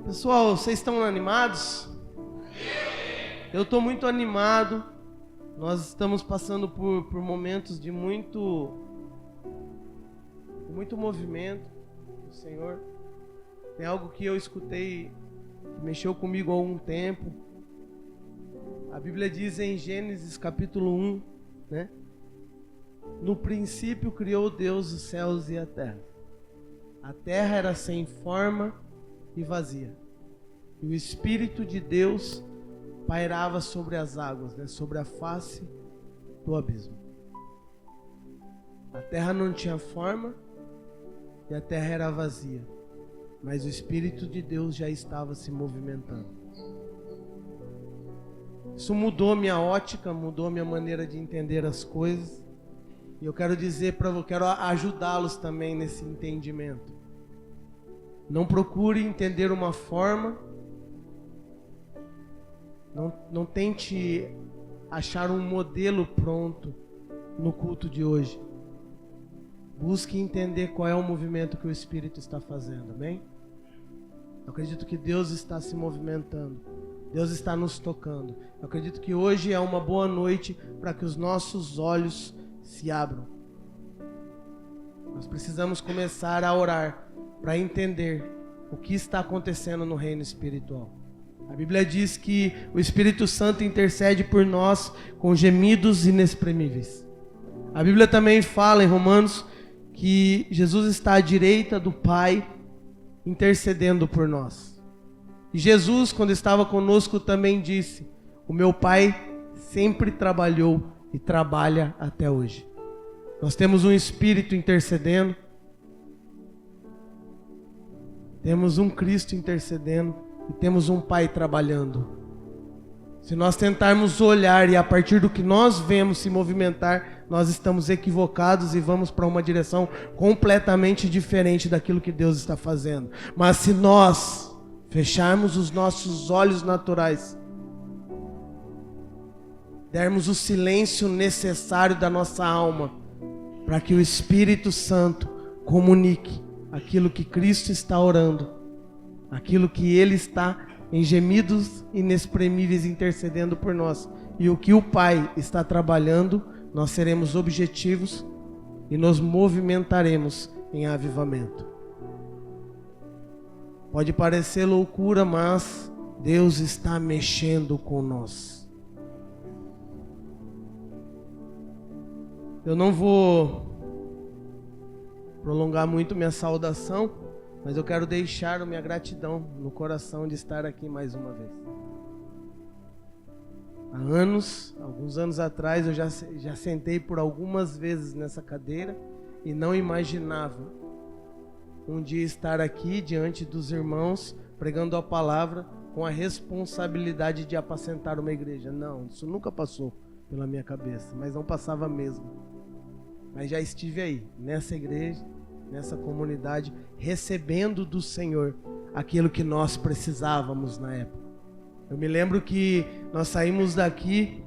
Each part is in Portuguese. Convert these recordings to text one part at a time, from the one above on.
Pessoal, vocês estão animados? Eu estou muito animado. Nós estamos passando por momentos de muito movimento do Senhor. Tem algo que eu escutei que mexeu comigo há algum tempo. A Bíblia diz em Gênesis capítulo 1, né? No princípio criou Deus os céus e a terra. A terra era sem forma e vazia. E o Espírito de Deus pairava sobre as águas, né? Sobre a face do abismo. A terra não tinha forma e a terra era vazia. Mas o Espírito de Deus já estava se movimentando. Isso mudou minha ótica, mudou minha maneira de entender as coisas. E eu quero dizer quero ajudá-los também nesse entendimento. Não procure entender uma forma. Não tente achar um modelo pronto no culto de hoje. Busque entender qual é o movimento que o Espírito está fazendo, amém? Eu acredito que Deus está se movimentando. Deus está nos tocando. Eu acredito que hoje é uma boa noite para que os nossos olhos se abram. Nós precisamos começar a orar para entender o que está acontecendo no reino espiritual. A Bíblia diz que o Espírito Santo intercede por nós com gemidos inexprimíveis. A Bíblia também fala em Romanos que Jesus está à direita do Pai intercedendo por nós. E Jesus, quando estava conosco, também disse: o meu Pai sempre trabalhou e trabalha até hoje. Nós temos um Espírito intercedendo, temos um Cristo intercedendo e temos um Pai trabalhando. Se nós tentarmos olhar e a partir do que nós vemos se movimentar, nós estamos equivocados e vamos para uma direção completamente diferente daquilo que Deus está fazendo. Mas se nós fecharmos os nossos olhos naturais, dermos o silêncio necessário da nossa alma, para que o Espírito Santo comunique aquilo que Cristo está orando, aquilo que Ele está em gemidos inexprimíveis intercedendo por nós, e o que o Pai está trabalhando, nós seremos objetivos e nos movimentaremos em avivamento. Pode parecer loucura, mas Deus está mexendo com nós. Eu não vou prolongar muito minha saudação, mas eu quero deixar minha gratidão no coração de estar aqui mais uma vez. Há alguns anos atrás, eu já sentei por algumas vezes nessa cadeira e não imaginava um dia estar aqui diante dos irmãos, pregando a palavra com a responsabilidade de apacentar uma igreja. Não, isso nunca passou pela minha cabeça, mas não passava mesmo. Mas já estive aí, nessa igreja, nessa comunidade, recebendo do Senhor aquilo que nós precisávamos na época. Eu me lembro que nós saímos daqui,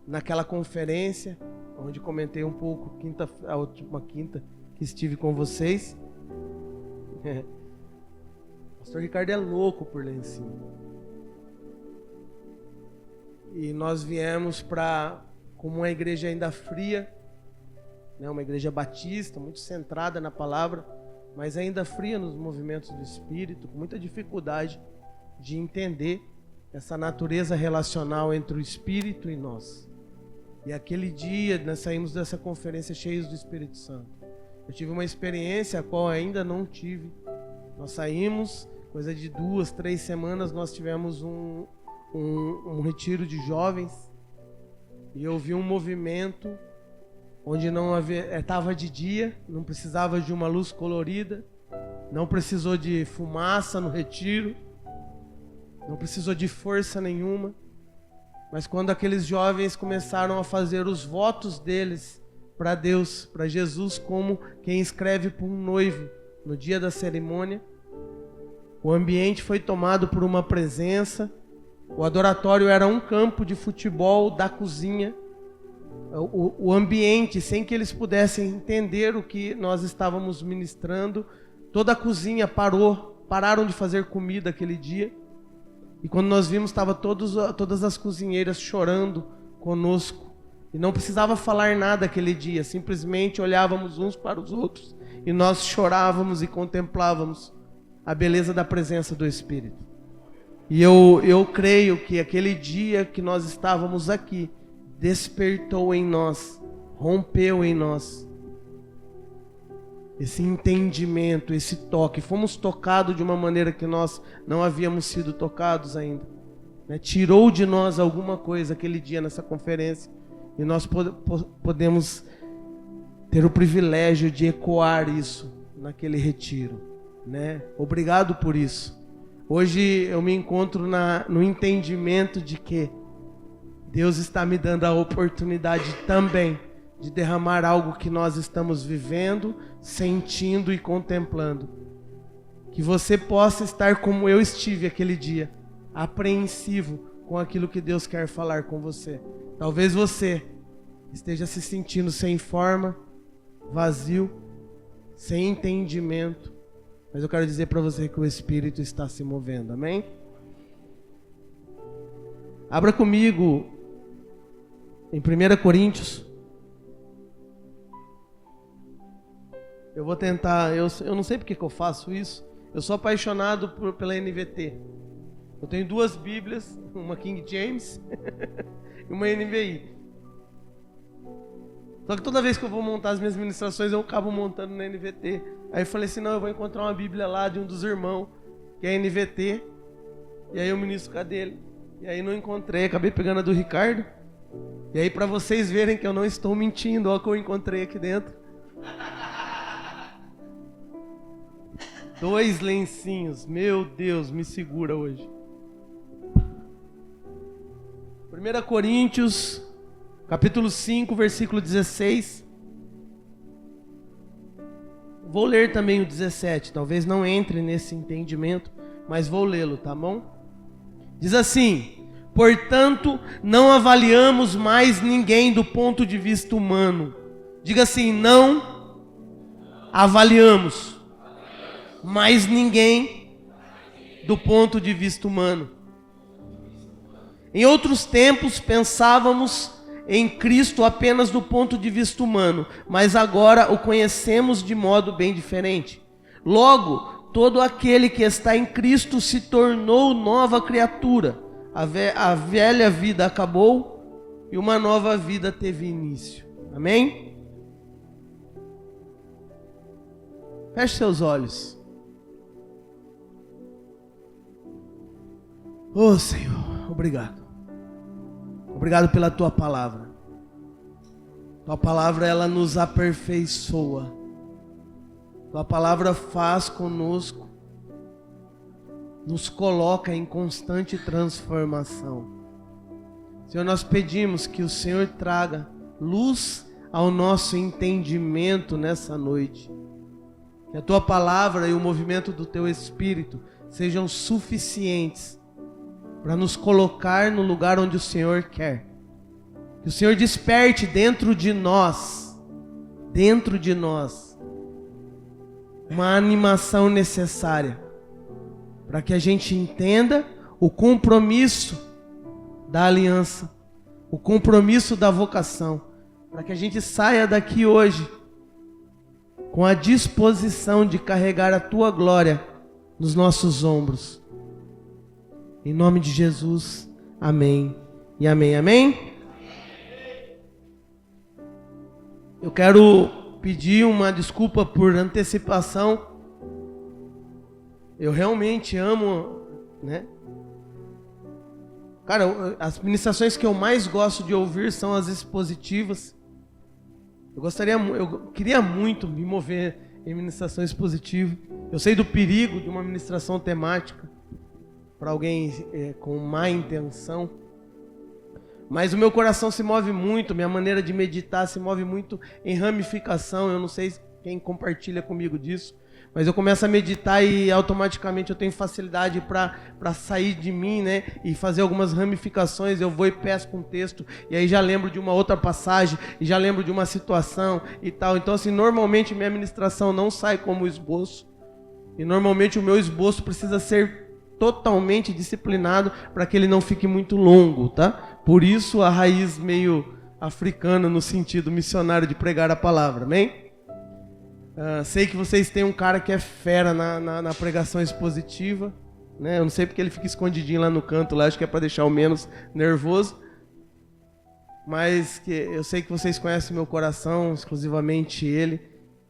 naquela conferência, onde comentei um pouco, a última quinta que estive com vocês. O pastor Ricardo é louco por lá em cima. E nós viemos como uma igreja ainda fria, né, uma igreja batista, muito centrada na palavra, mas ainda fria nos movimentos do Espírito, com muita dificuldade de entender essa natureza relacional entre o Espírito e nós. E aquele dia nós saímos dessa conferência cheios do Espírito Santo. Eu tive uma experiência a qual ainda não tive. Nós saímos, coisa de 2, 3 semanas, nós tivemos um retiro de jovens e eu vi um movimento onde não havia, estava de dia, não precisava de uma luz colorida, não precisou de fumaça no retiro, não precisou de força nenhuma. Mas quando aqueles jovens começaram a fazer os votos deles para Deus, para Jesus, como quem escreve para um noivo no dia da cerimônia, o ambiente foi tomado por uma presença. O adoratório era um campo de futebol da cozinha. O ambiente, sem que eles pudessem entender o que nós estávamos ministrando, toda a cozinha parou pararam de fazer comida aquele dia. E quando nós vimos, estava todas as cozinheiras chorando conosco. E não precisava falar nada aquele dia, simplesmente olhávamos uns para os outros e nós chorávamos e contemplávamos a beleza da presença do Espírito. E eu creio que aquele dia que nós estávamos aqui, despertou em nós, rompeu em nós esse entendimento, esse toque. Fomos tocados de uma maneira que nós não havíamos sido tocados ainda, né? Tirou de nós alguma coisa aquele dia nessa conferência. E nós podemos ter o privilégio de ecoar isso naquele retiro, né? Obrigado por isso. Hoje eu me encontro no entendimento de que Deus está me dando a oportunidade também de derramar algo que nós estamos vivendo, sentindo e contemplando. Que você possa estar como eu estive aquele dia, apreensivo com aquilo que Deus quer falar com você. Talvez você esteja se sentindo sem forma, vazio, sem entendimento, mas eu quero dizer para você que o Espírito está se movendo, amém? Abra comigo em 1 Coríntios. Eu vou tentar, eu não sei porque que eu faço isso, eu sou apaixonado pela NVT. Eu tenho 2 Bíblias, uma King James e uma NVI. Só que toda vez que eu vou montar as minhas ministrações, eu acabo montando na NVT. Aí eu falei assim, não, eu vou encontrar uma Bíblia lá de um dos irmãos, que é NVT, e aí eu ministro com a dele. E aí não encontrei, acabei pegando a do Ricardo. E aí para vocês verem que eu não estou mentindo, olha o que eu encontrei aqui dentro. 2 lencinhos, meu Deus, me segura hoje. 1 Coríntios, capítulo 5, versículo 16. Vou ler também o 17, talvez não entre nesse entendimento, mas vou lê-lo, tá bom? Diz assim: portanto, não avaliamos mais ninguém do ponto de vista humano. Diga assim, não avaliamos mais ninguém do ponto de vista humano. Em outros tempos pensávamos em Cristo apenas do ponto de vista humano, mas agora o conhecemos de modo bem diferente. Logo, todo aquele que está em Cristo se tornou nova criatura. A velha vida acabou e uma nova vida teve início. Amém? Feche seus olhos. Oh Senhor, obrigado. Obrigado pela Tua palavra. Tua palavra, ela nos aperfeiçoa. Tua palavra faz conosco, nos coloca em constante transformação. Senhor, nós pedimos que o Senhor traga luz ao nosso entendimento nessa noite. Que a Tua palavra e o movimento do Teu Espírito sejam suficientes para nos colocar no lugar onde o Senhor quer. Que o Senhor desperte dentro de nós, uma animação necessária, para que a gente entenda o compromisso da aliança, o compromisso da vocação, para que a gente saia daqui hoje com a disposição de carregar a Tua glória nos nossos ombros. Em nome de Jesus, amém e amém, amém? Eu quero pedir uma desculpa por antecipação. Eu realmente amo, né? Cara, as ministrações que eu mais gosto de ouvir são as expositivas. Eu queria muito me mover em ministração expositiva. Eu sei do perigo de uma ministração temática para alguém com má intenção, mas o meu coração se move muito, minha maneira de meditar se move muito em ramificação. Eu não sei quem compartilha comigo disso, mas eu começo a meditar e automaticamente eu tenho facilidade para sair de mim, né, e fazer algumas ramificações. Eu vou e pesco um texto, e aí já lembro de uma outra passagem, e já lembro de uma situação e tal. Então assim, normalmente minha ministração não sai como esboço, E normalmente o meu esboço precisa ser totalmente disciplinado para que ele não fique muito longo, tá? Por isso a raiz meio africana no sentido missionário de pregar a palavra, amém? Sei que vocês têm um cara que é fera na pregação expositiva, né? Eu não sei porque ele fica escondidinho lá no canto, lá, acho que é para deixar o menos nervoso. Mas eu sei que vocês conhecem meu coração, exclusivamente ele,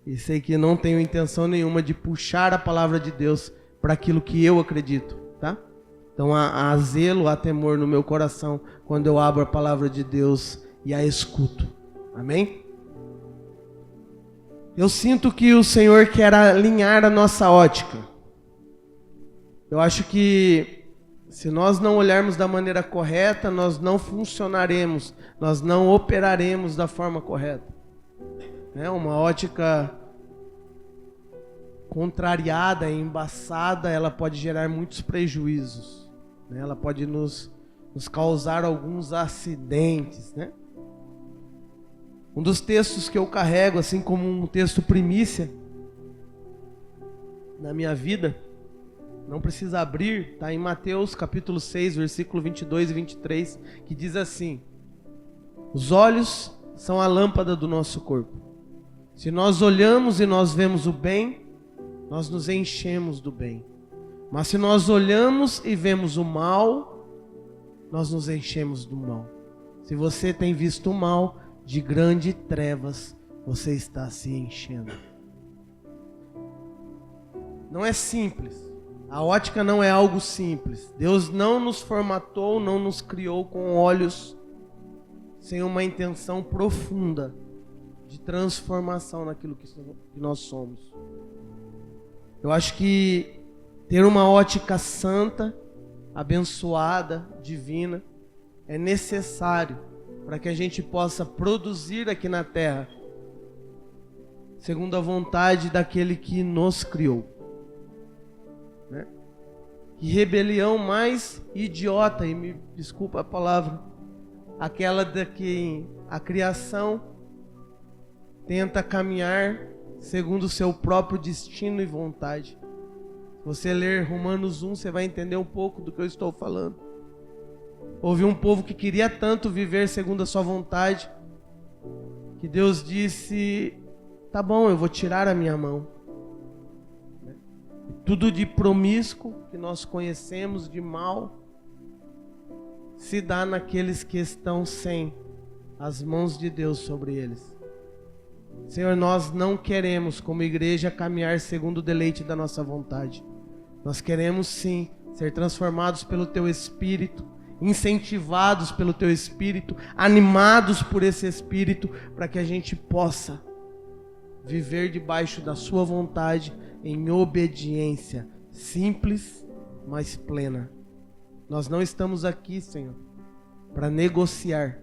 e sei que não tenho intenção nenhuma de puxar a palavra de Deus para aquilo que eu acredito, tá? Então há zelo, há temor no meu coração quando eu abro a palavra de Deus e a escuto, amém? Eu sinto que o Senhor quer alinhar a nossa ótica. Eu acho que se nós não olharmos da maneira correta, nós não funcionaremos, nós não operaremos da forma correta. Uma ótica contrariada, embaçada, ela pode gerar muitos prejuízos. Ela pode nos causar alguns acidentes. Um dos textos que eu carrego, assim como um texto primícia na minha vida, não precisa abrir, está em Mateus capítulo 6, versículo 22 e 23, que diz assim: os olhos são a lâmpada do nosso corpo. Se nós olhamos e nós vemos o bem, nós nos enchemos do bem. Mas se nós olhamos e vemos o mal, nós nos enchemos do mal. Se você tem visto o mal, de grandes trevas você está se enchendo. Não é simples. A ótica não é algo simples. Deus não nos formatou, não nos criou com olhos sem uma intenção profunda de transformação naquilo que nós somos. Eu acho que ter uma ótica santa, abençoada, divina, é necessário para que a gente possa produzir aqui na terra segundo a vontade daquele que nos criou. Que rebelião mais idiota, e me desculpa a palavra, aquela de que a criação tenta caminhar segundo o seu próprio destino e vontade. Se você ler Romanos 1, você vai entender um pouco do que eu estou falando. Houve um povo que queria tanto viver segundo a sua vontade, que Deus disse: tá bom, eu vou tirar a minha mão. Tudo de promíscuo que nós conhecemos de mal se dá naqueles que estão sem as mãos de Deus sobre eles. Senhor, nós não queremos como igreja caminhar segundo o deleite da nossa vontade. Nós queremos sim ser transformados pelo Teu Espírito, incentivados pelo Teu Espírito, animados por esse Espírito, para que a gente possa viver debaixo da Sua vontade em obediência simples, mas plena. Nós não estamos aqui, Senhor, para negociar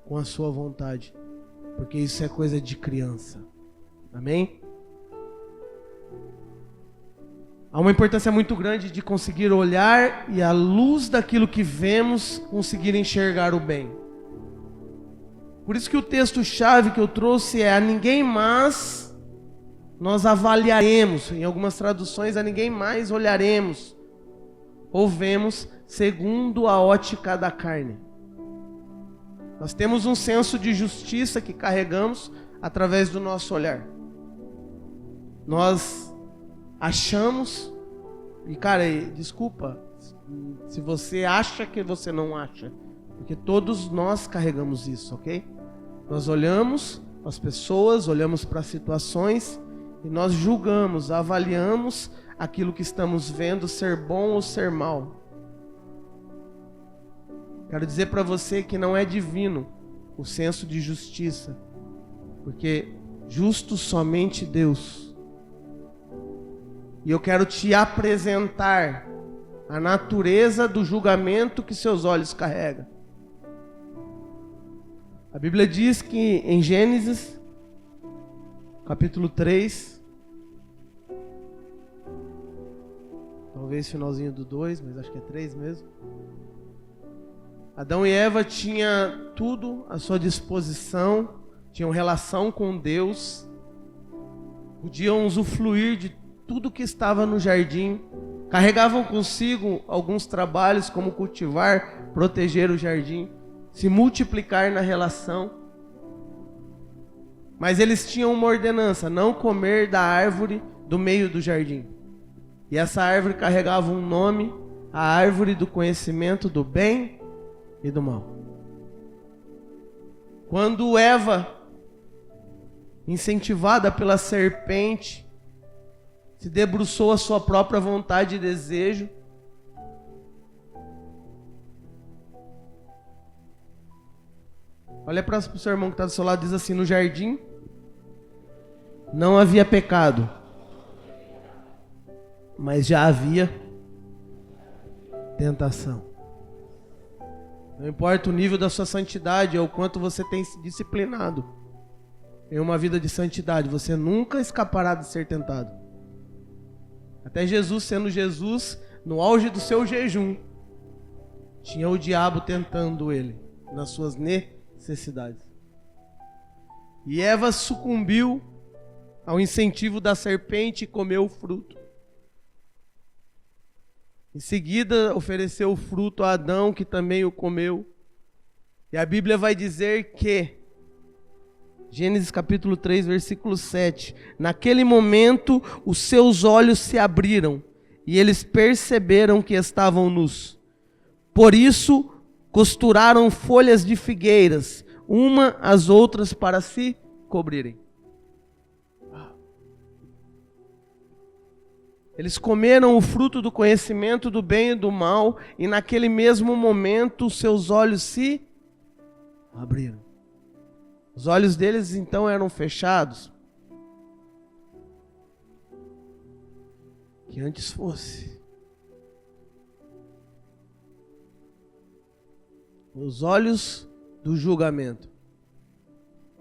com a Sua vontade, porque isso é coisa de criança. Amém? Há uma importância muito grande de conseguir olhar e, à luz daquilo que vemos, conseguir enxergar o bem. Por isso que o texto-chave que eu trouxe é: a ninguém mais nós avaliaremos. Em algumas traduções, a ninguém mais olharemos ou vemos segundo a ótica da carne. Nós temos um senso de justiça que carregamos através do nosso olhar. Nós achamos, e cara, desculpa se você acha que você não acha, porque todos nós carregamos isso, ok? Nós olhamos as pessoas, olhamos para as situações e nós julgamos, avaliamos aquilo que estamos vendo ser bom ou ser mal. Quero dizer para você que não é divino o senso de justiça, porque justo somente Deus. E eu quero te apresentar a natureza do julgamento que seus olhos carregam. A Bíblia diz que em Gênesis capítulo 3, talvez finalzinho do 2, mas acho que é 3 mesmo. Adão e Eva tinham tudo à sua disposição, tinham relação com Deus, podiam usufruir de tudo que estava no jardim. Carregavam consigo alguns trabalhos, como cultivar, proteger o jardim, se multiplicar na relação. Mas eles tinham uma ordenança: não comer da árvore do meio do jardim. E essa árvore carregava um nome: a árvore do conhecimento do bem e do mal. Quando Eva, incentivada pela serpente, se debruçou a sua própria vontade e desejo, olha para o seu irmão que está do seu lado, diz assim: no jardim não havia pecado, mas já havia tentação. Não importa o nível da sua santidade ou o quanto você tem se disciplinado em uma vida de santidade, você nunca escapará de ser tentado. Até Jesus, sendo Jesus, no auge do seu jejum, tinha o diabo tentando ele nas suas necessidades. E Eva sucumbiu ao incentivo da serpente e comeu o fruto. Em seguida, ofereceu o fruto a Adão, que também o comeu. E a Bíblia vai dizer que, Gênesis capítulo 3, versículo 7, naquele momento os seus olhos se abriram e eles perceberam que estavam nus. Por isso, costuraram folhas de figueiras, uma às outras para se cobrirem. Eles comeram o fruto do conhecimento do bem e do mal, e naquele mesmo momento os seus olhos se abriram. Os olhos deles então eram fechados. Que antes fosse. Os olhos do julgamento.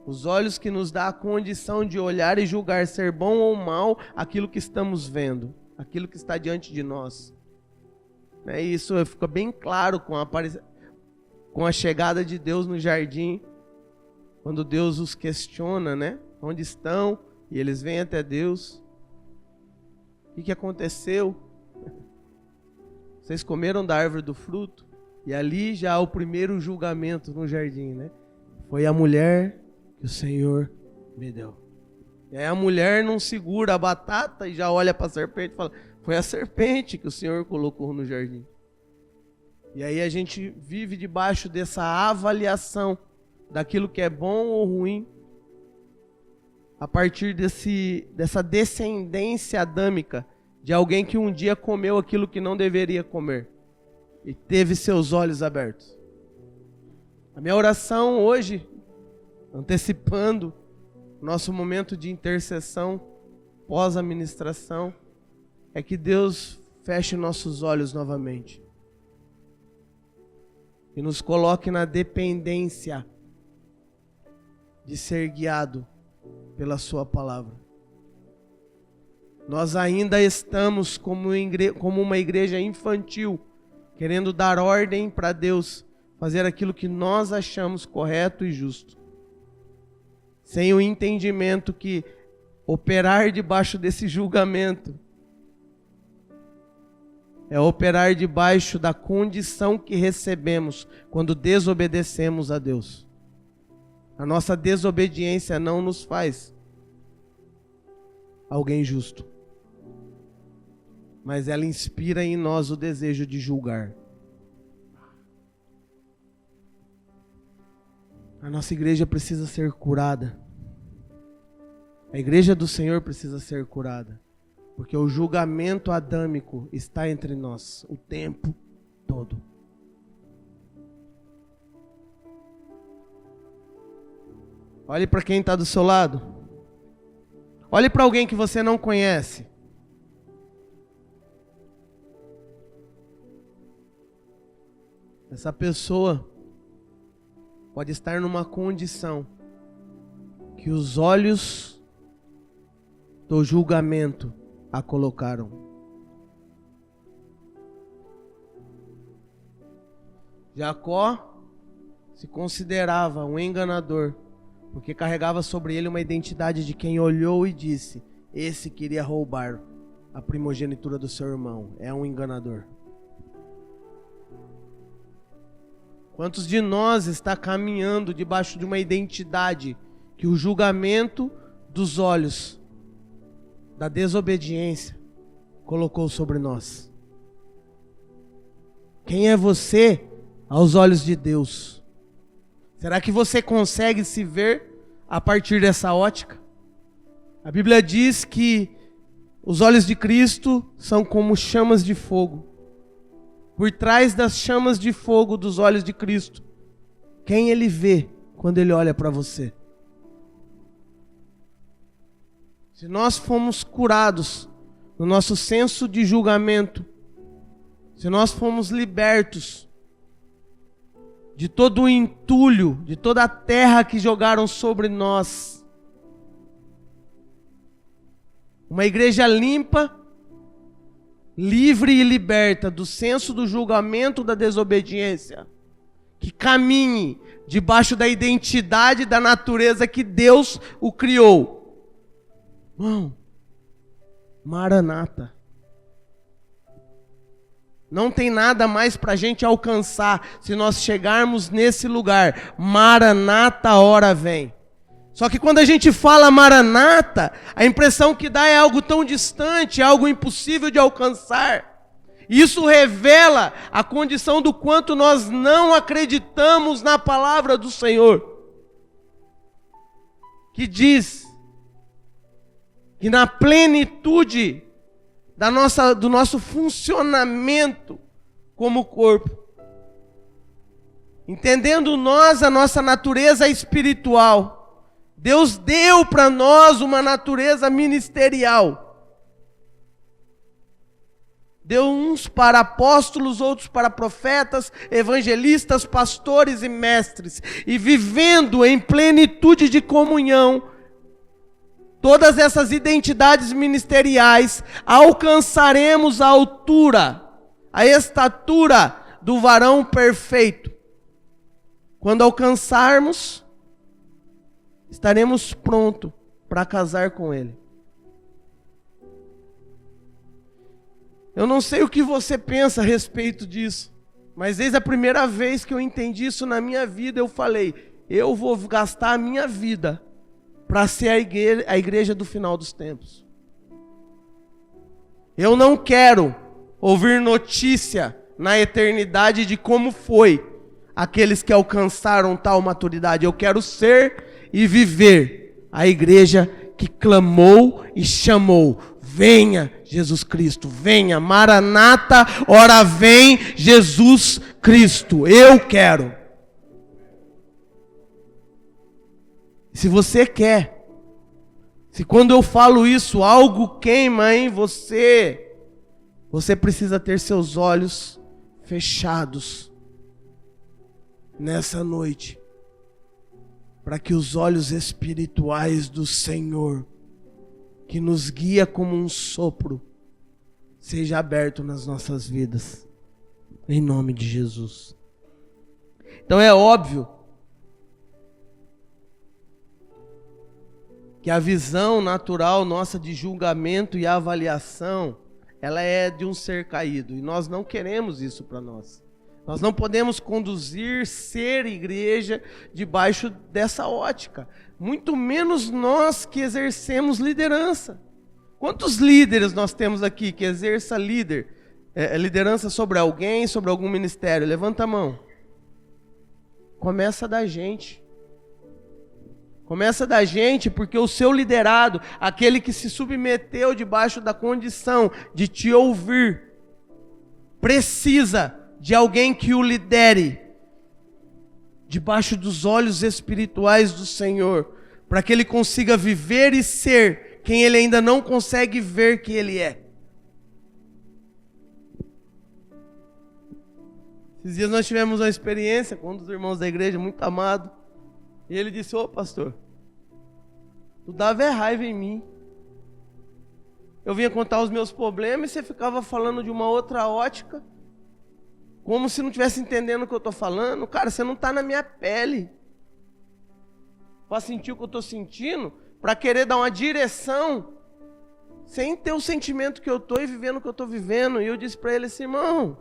Os olhos que nos dá a condição de olhar e julgar ser bom ou mal aquilo que estamos vendo, aquilo que está diante de nós. Isso fica bem claro com a chegada de Deus no jardim, quando Deus os questiona, né? Onde estão? E eles vêm até Deus. O que aconteceu? Vocês comeram da árvore do fruto? E ali já há o primeiro julgamento no jardim, né? Foi a mulher que o Senhor me deu. E aí a mulher não segura a batata e já olha para a serpente e fala: foi a serpente que o Senhor colocou no jardim. E aí a gente vive debaixo dessa avaliação daquilo que é bom ou ruim, a partir dessa descendência adâmica de alguém que um dia comeu aquilo que não deveria comer e teve seus olhos abertos. A minha oração hoje, antecipando nosso momento de intercessão pós-administração, é que Deus feche nossos olhos novamente e nos coloque na dependência de ser guiado pela sua palavra. Nós ainda estamos como uma igreja infantil, querendo dar ordem para Deus fazer aquilo que nós achamos correto e justo, sem o entendimento que operar debaixo desse julgamento é operar debaixo da condição que recebemos quando desobedecemos a Deus. A nossa desobediência não nos faz alguém justo, mas ela inspira em nós o desejo de julgar. A nossa igreja precisa ser curada. A igreja do Senhor precisa ser curada, porque o julgamento adâmico está entre nós o tempo todo. Olhe para quem está do seu lado. Olhe para alguém que você não conhece. Essa pessoa pode estar numa condição que os olhos do julgamento a colocaram. Jacó se considerava um enganador, porque carregava sobre ele uma identidade de quem olhou e disse: esse queria roubar a primogenitura do seu irmão. É um enganador. Quantos de nós está caminhando debaixo de uma identidade que o julgamento dos olhos da desobediência colocou sobre nós? Quem é você aos olhos de Deus? Será que você consegue se ver a partir dessa ótica? A Bíblia diz que os olhos de Cristo são como chamas de fogo. Por trás das chamas de fogo dos olhos de Cristo, quem Ele vê quando Ele olha para você? Se nós fomos curados no nosso senso de julgamento, se nós fomos libertos de todo o entulho, de toda a terra que jogaram sobre nós, uma igreja limpa, livre e liberta do senso do julgamento da desobediência, que caminhe debaixo da identidade da natureza que Deus o criou. Irmão, Maranata. Não tem nada mais para a gente alcançar se nós chegarmos nesse lugar. Maranata, a hora vem. Só que quando a gente fala Maranata, a impressão que dá é algo tão distante, algo impossível de alcançar. Isso revela a condição do quanto nós não acreditamos na palavra do Senhor, que diz que na plenitude do nosso funcionamento como corpo, entendendo nós a nossa natureza espiritual, Deus deu para nós uma natureza ministerial. Deu uns para apóstolos, outros para profetas, evangelistas, pastores e mestres. E vivendo em plenitude de comunhão, todas essas identidades ministeriais, alcançaremos a altura, a estatura do varão perfeito. Quando alcançarmos, estaremos prontos para casar com Ele. Eu não sei o que você pensa a respeito disso, mas desde a primeira vez que eu entendi isso na minha vida, eu falei, eu vou gastar a minha vida para ser a igreja do final dos tempos. Eu não quero ouvir notícia na eternidade de como foi aqueles que alcançaram tal maturidade. Eu quero ser e viver a igreja que clamou e chamou: venha Jesus Cristo, venha, Maranata, ora vem Jesus Cristo. Eu quero. Se você quer, se quando eu falo isso algo queima em você, você precisa ter seus olhos fechados nessa noite, para que os olhos espirituais do Senhor, que nos guia como um sopro, seja aberto nas nossas vidas, em nome de Jesus. Então é óbvio que a visão natural nossa de julgamento e avaliação, ela é de um ser caído, e nós não queremos isso para nós. Nós não podemos conduzir, ser igreja debaixo dessa ótica. Muito menos nós que exercemos liderança. Quantos líderes nós temos aqui que exerça liderança sobre alguém, sobre algum ministério? Levanta a mão. Começa da gente. Começa da gente, porque o seu liderado, aquele que se submeteu debaixo da condição de te ouvir, precisa de alguém que o lidere debaixo dos olhos espirituais do Senhor, para que ele consiga viver e ser quem ele ainda não consegue ver que ele é. Esses dias nós tivemos uma experiência com um dos irmãos da igreja, muito amado, e ele disse: ô pastor, tu dava raiva em mim. Eu vinha contar os meus problemas e você ficava falando de uma outra ótica, como se não estivesse entendendo o que eu estou falando. Cara, você não está na minha pele para sentir o que eu estou sentindo, para querer dar uma direção sem ter o sentimento que eu estou e vivendo o que eu estou vivendo. E eu disse para ele assim, irmão,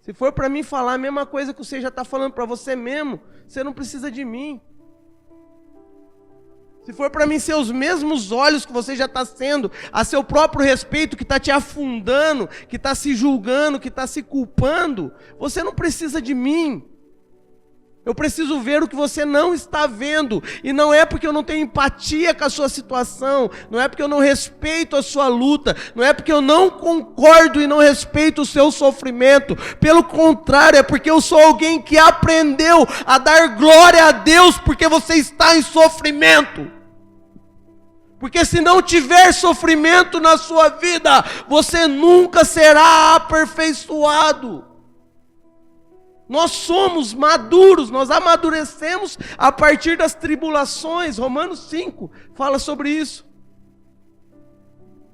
se for para mim falar a mesma coisa que você já está falando para você mesmo, você não precisa de mim. Se for para mim ser os mesmos olhos que você já está sendo, a seu próprio respeito, que está te afundando, que está se julgando, que está se culpando, você não precisa de mim. Eu preciso ver o que você não está vendo. E não é porque eu não tenho empatia com a sua situação, não é porque eu não respeito a sua luta, não é porque eu não concordo e não respeito o seu sofrimento. Pelo contrário, é porque eu sou alguém que aprendeu a dar glória a Deus porque você está em sofrimento. Porque se não tiver sofrimento na sua vida, você nunca será aperfeiçoado. Nós somos maduros, nós amadurecemos a partir das tribulações. Romanos 5 fala sobre isso.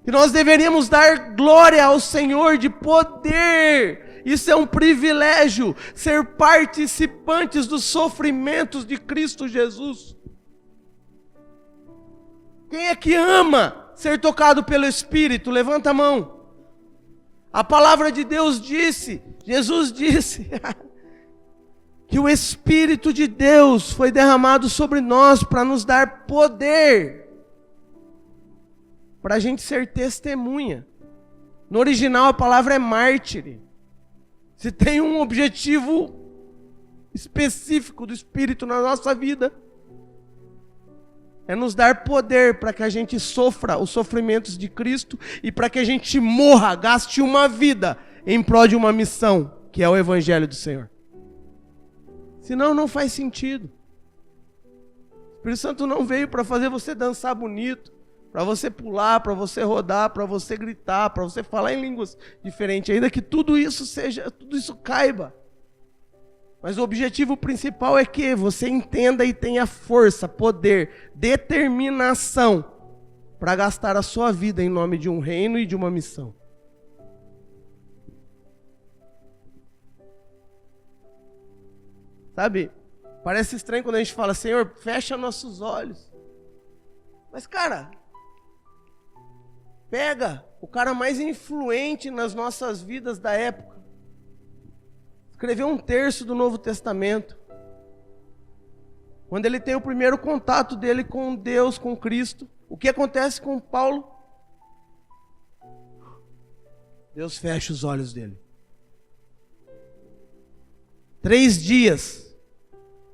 Que nós deveríamos dar glória ao Senhor de poder. Isso é um privilégio, ser participantes dos sofrimentos de Cristo Jesus. Quem é que ama ser tocado pelo Espírito? Levanta a mão. A palavra de Deus disse, Jesus disse... que o Espírito de Deus foi derramado sobre nós para nos dar poder, para a gente ser testemunha. No original a palavra é mártir. Se tem um objetivo específico do Espírito na nossa vida, é nos dar poder para que a gente sofra os sofrimentos de Cristo e para que a gente morra, gaste uma vida em prol de uma missão, que é o Evangelho do Senhor. Senão não faz sentido. O Espírito Santo não veio para fazer você dançar bonito, para você pular, para você rodar, para você gritar, para você falar em línguas diferentes, ainda que tudo isso caiba. Mas o objetivo principal é que você entenda e tenha força, poder, determinação para gastar a sua vida em nome de um reino e de uma missão. Sabe, parece estranho quando a gente fala, Senhor, fecha nossos olhos. Mas, cara, pega o cara mais influente nas nossas vidas da época. Escreveu 1/3 do Novo Testamento. Quando ele tem o primeiro contato dele com Deus, com Cristo, o que acontece com Paulo? Deus fecha os olhos dele. 3 dias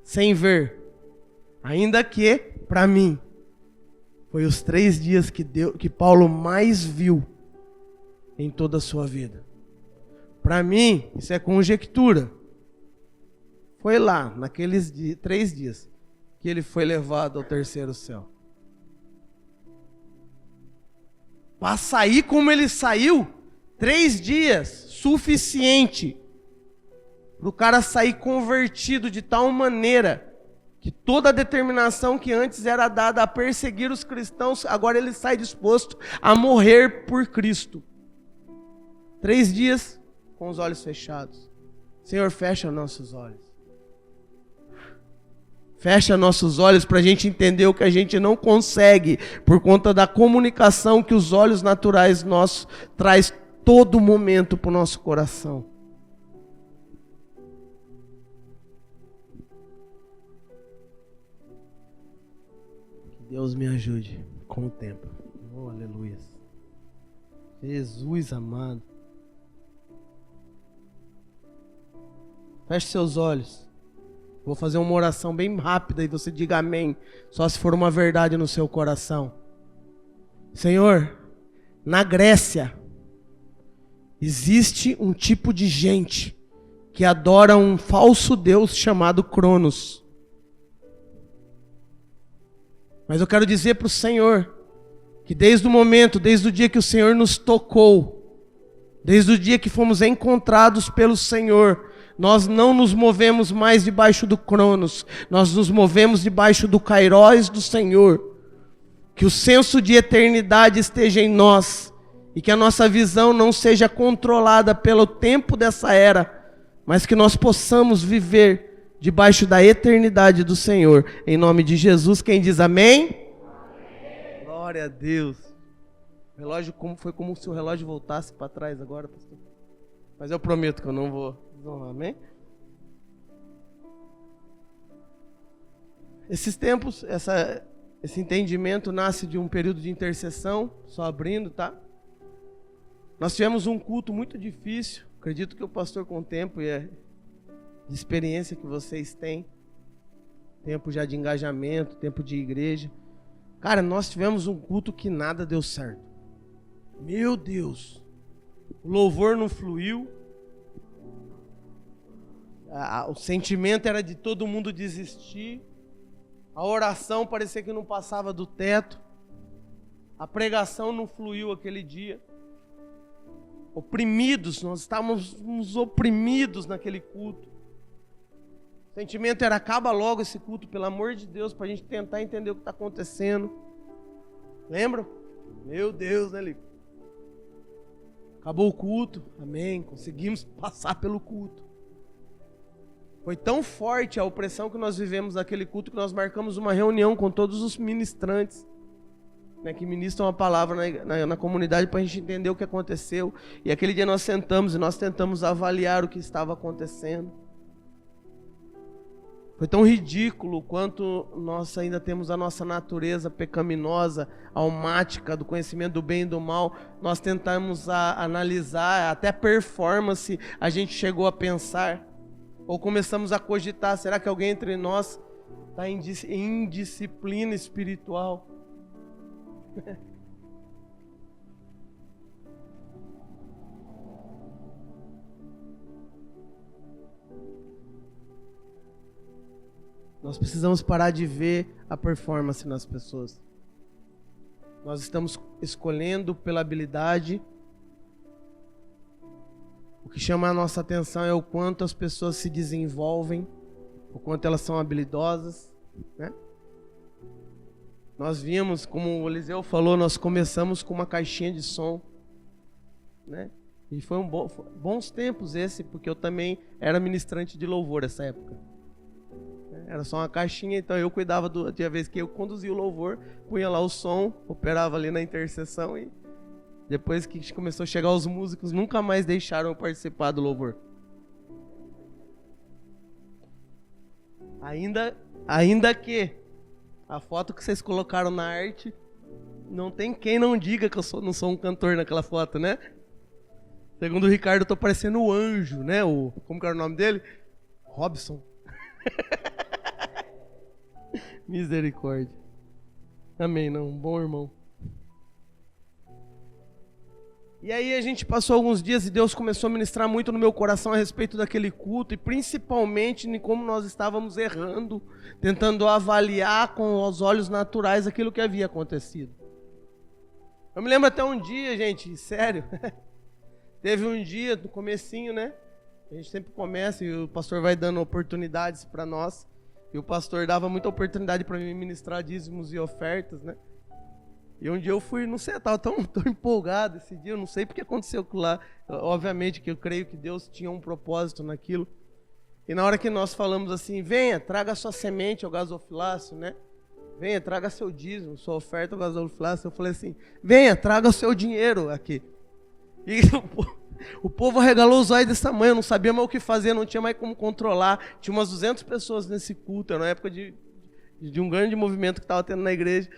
sem ver, ainda que, para mim, foi os 3 dias que Paulo mais viu em toda a sua vida. Para mim, isso é conjectura. Foi lá, naqueles 3 dias, que ele foi levado ao 3º céu. Para sair como ele saiu, 3 dias, suficiente para o cara sair convertido de tal maneira que toda a determinação que antes era dada a perseguir os cristãos, agora ele sai disposto a morrer por Cristo. 3 dias com os olhos fechados. Senhor, fecha nossos olhos. Fecha nossos olhos para a gente entender o que a gente não consegue por conta da comunicação que os olhos naturais nossos traz todo momento para o nosso coração. Deus me ajude com o tempo. Oh, aleluia. Jesus amado. Feche seus olhos. Vou fazer uma oração bem rápida e você diga amém. Só se for uma verdade no seu coração. Senhor, na Grécia existe um tipo de gente que adora um falso deus chamado Cronos. Mas eu quero dizer para o Senhor que desde o dia que o Senhor nos tocou, desde o dia que fomos encontrados pelo Senhor, nós não nos movemos mais debaixo do Cronos, nós nos movemos debaixo do Kairos do Senhor. Que o senso de eternidade esteja em nós e que a nossa visão não seja controlada pelo tempo dessa era, mas que nós possamos viver debaixo da eternidade do Senhor. Em nome de Jesus, quem diz amém? Amém. Glória a Deus. O relógio foi como se o relógio voltasse para trás agora, pastor. Mas eu prometo que eu não vou. Amém? Esses tempos, esse entendimento nasce de um período de intercessão, só abrindo, tá? Nós tivemos um culto muito difícil. Acredito que o pastor, com o tempo e a de experiência que vocês têm, tempo já de engajamento, tempo de igreja. Cara, nós tivemos um culto que nada deu certo. Meu Deus! O louvor não fluiu. O sentimento era de todo mundo desistir. A oração parecia que não passava do teto. A pregação não fluiu aquele dia. Oprimidos, nós estávamos oprimidos naquele culto. O sentimento era: acaba logo esse culto, pelo amor de Deus, para a gente tentar entender o que está acontecendo. Lembram? Meu Deus, né, Lico? Acabou o culto, amém, conseguimos passar pelo culto. Foi tão forte a opressão que nós vivemos naquele culto que nós marcamos uma reunião com todos os ministrantes, né, que ministram a palavra na comunidade, para a gente entender o que aconteceu. E aquele dia nós sentamos e nós tentamos avaliar o que estava acontecendo. Foi tão ridículo quanto nós ainda temos a nossa natureza pecaminosa, almática, do conhecimento do bem e do mal. Nós tentamos analisar, até performance a gente chegou a pensar. Ou começamos a cogitar: será que alguém entre nós está em indisciplina espiritual? Nós precisamos parar de ver a performance nas pessoas. Nós estamos escolhendo pela habilidade. O que chama a nossa atenção é o quanto as pessoas se desenvolvem, o quanto elas são habilidosas, né? Nós vimos, como o Eliseu falou, nós começamos com uma caixinha de som, né? E foi bons tempos esse, porque eu também era ministrante de louvor nessa época. Era só uma caixinha, então eu cuidava tinha vez que eu conduzia o louvor, punha lá o som, operava ali na intercessão, e depois que começou a chegar os músicos, nunca mais deixaram eu participar do louvor. Ainda que a foto que vocês colocaram na arte, não tem quem não diga que eu não sou um cantor naquela foto, né? Segundo o Ricardo, eu tô parecendo o Anjo, né? Como que era o nome dele? Robson. Misericórdia. Amém, não, um bom irmão. E aí a gente passou alguns dias e Deus começou a ministrar muito no meu coração a respeito daquele culto, e principalmente em como nós estávamos errando, tentando avaliar com os olhos naturais aquilo que havia acontecido. Eu me lembro até um dia, gente, sério, teve um dia no comecinho, né? A gente sempre começa e o pastor vai dando oportunidades para nós. E o pastor dava muita oportunidade para mim ministrar dízimos e ofertas, né? E um dia eu fui, não sei, eu estava tão empolgado esse dia, eu não sei porque aconteceu aquilo lá. Obviamente que eu creio que Deus tinha um propósito naquilo. E na hora que nós falamos assim: venha, traga sua semente ao gasofilácio, né? Venha, traga seu dízimo, sua oferta ao gasofilácio. Eu falei assim: venha, traga o seu dinheiro aqui. E o povo arregalou os olhos desse tamanho, eu não sabia mais o que fazer, não tinha mais como controlar. Tinha umas 200 pessoas nesse culto, era uma época de um grande movimento que estava tendo na igreja.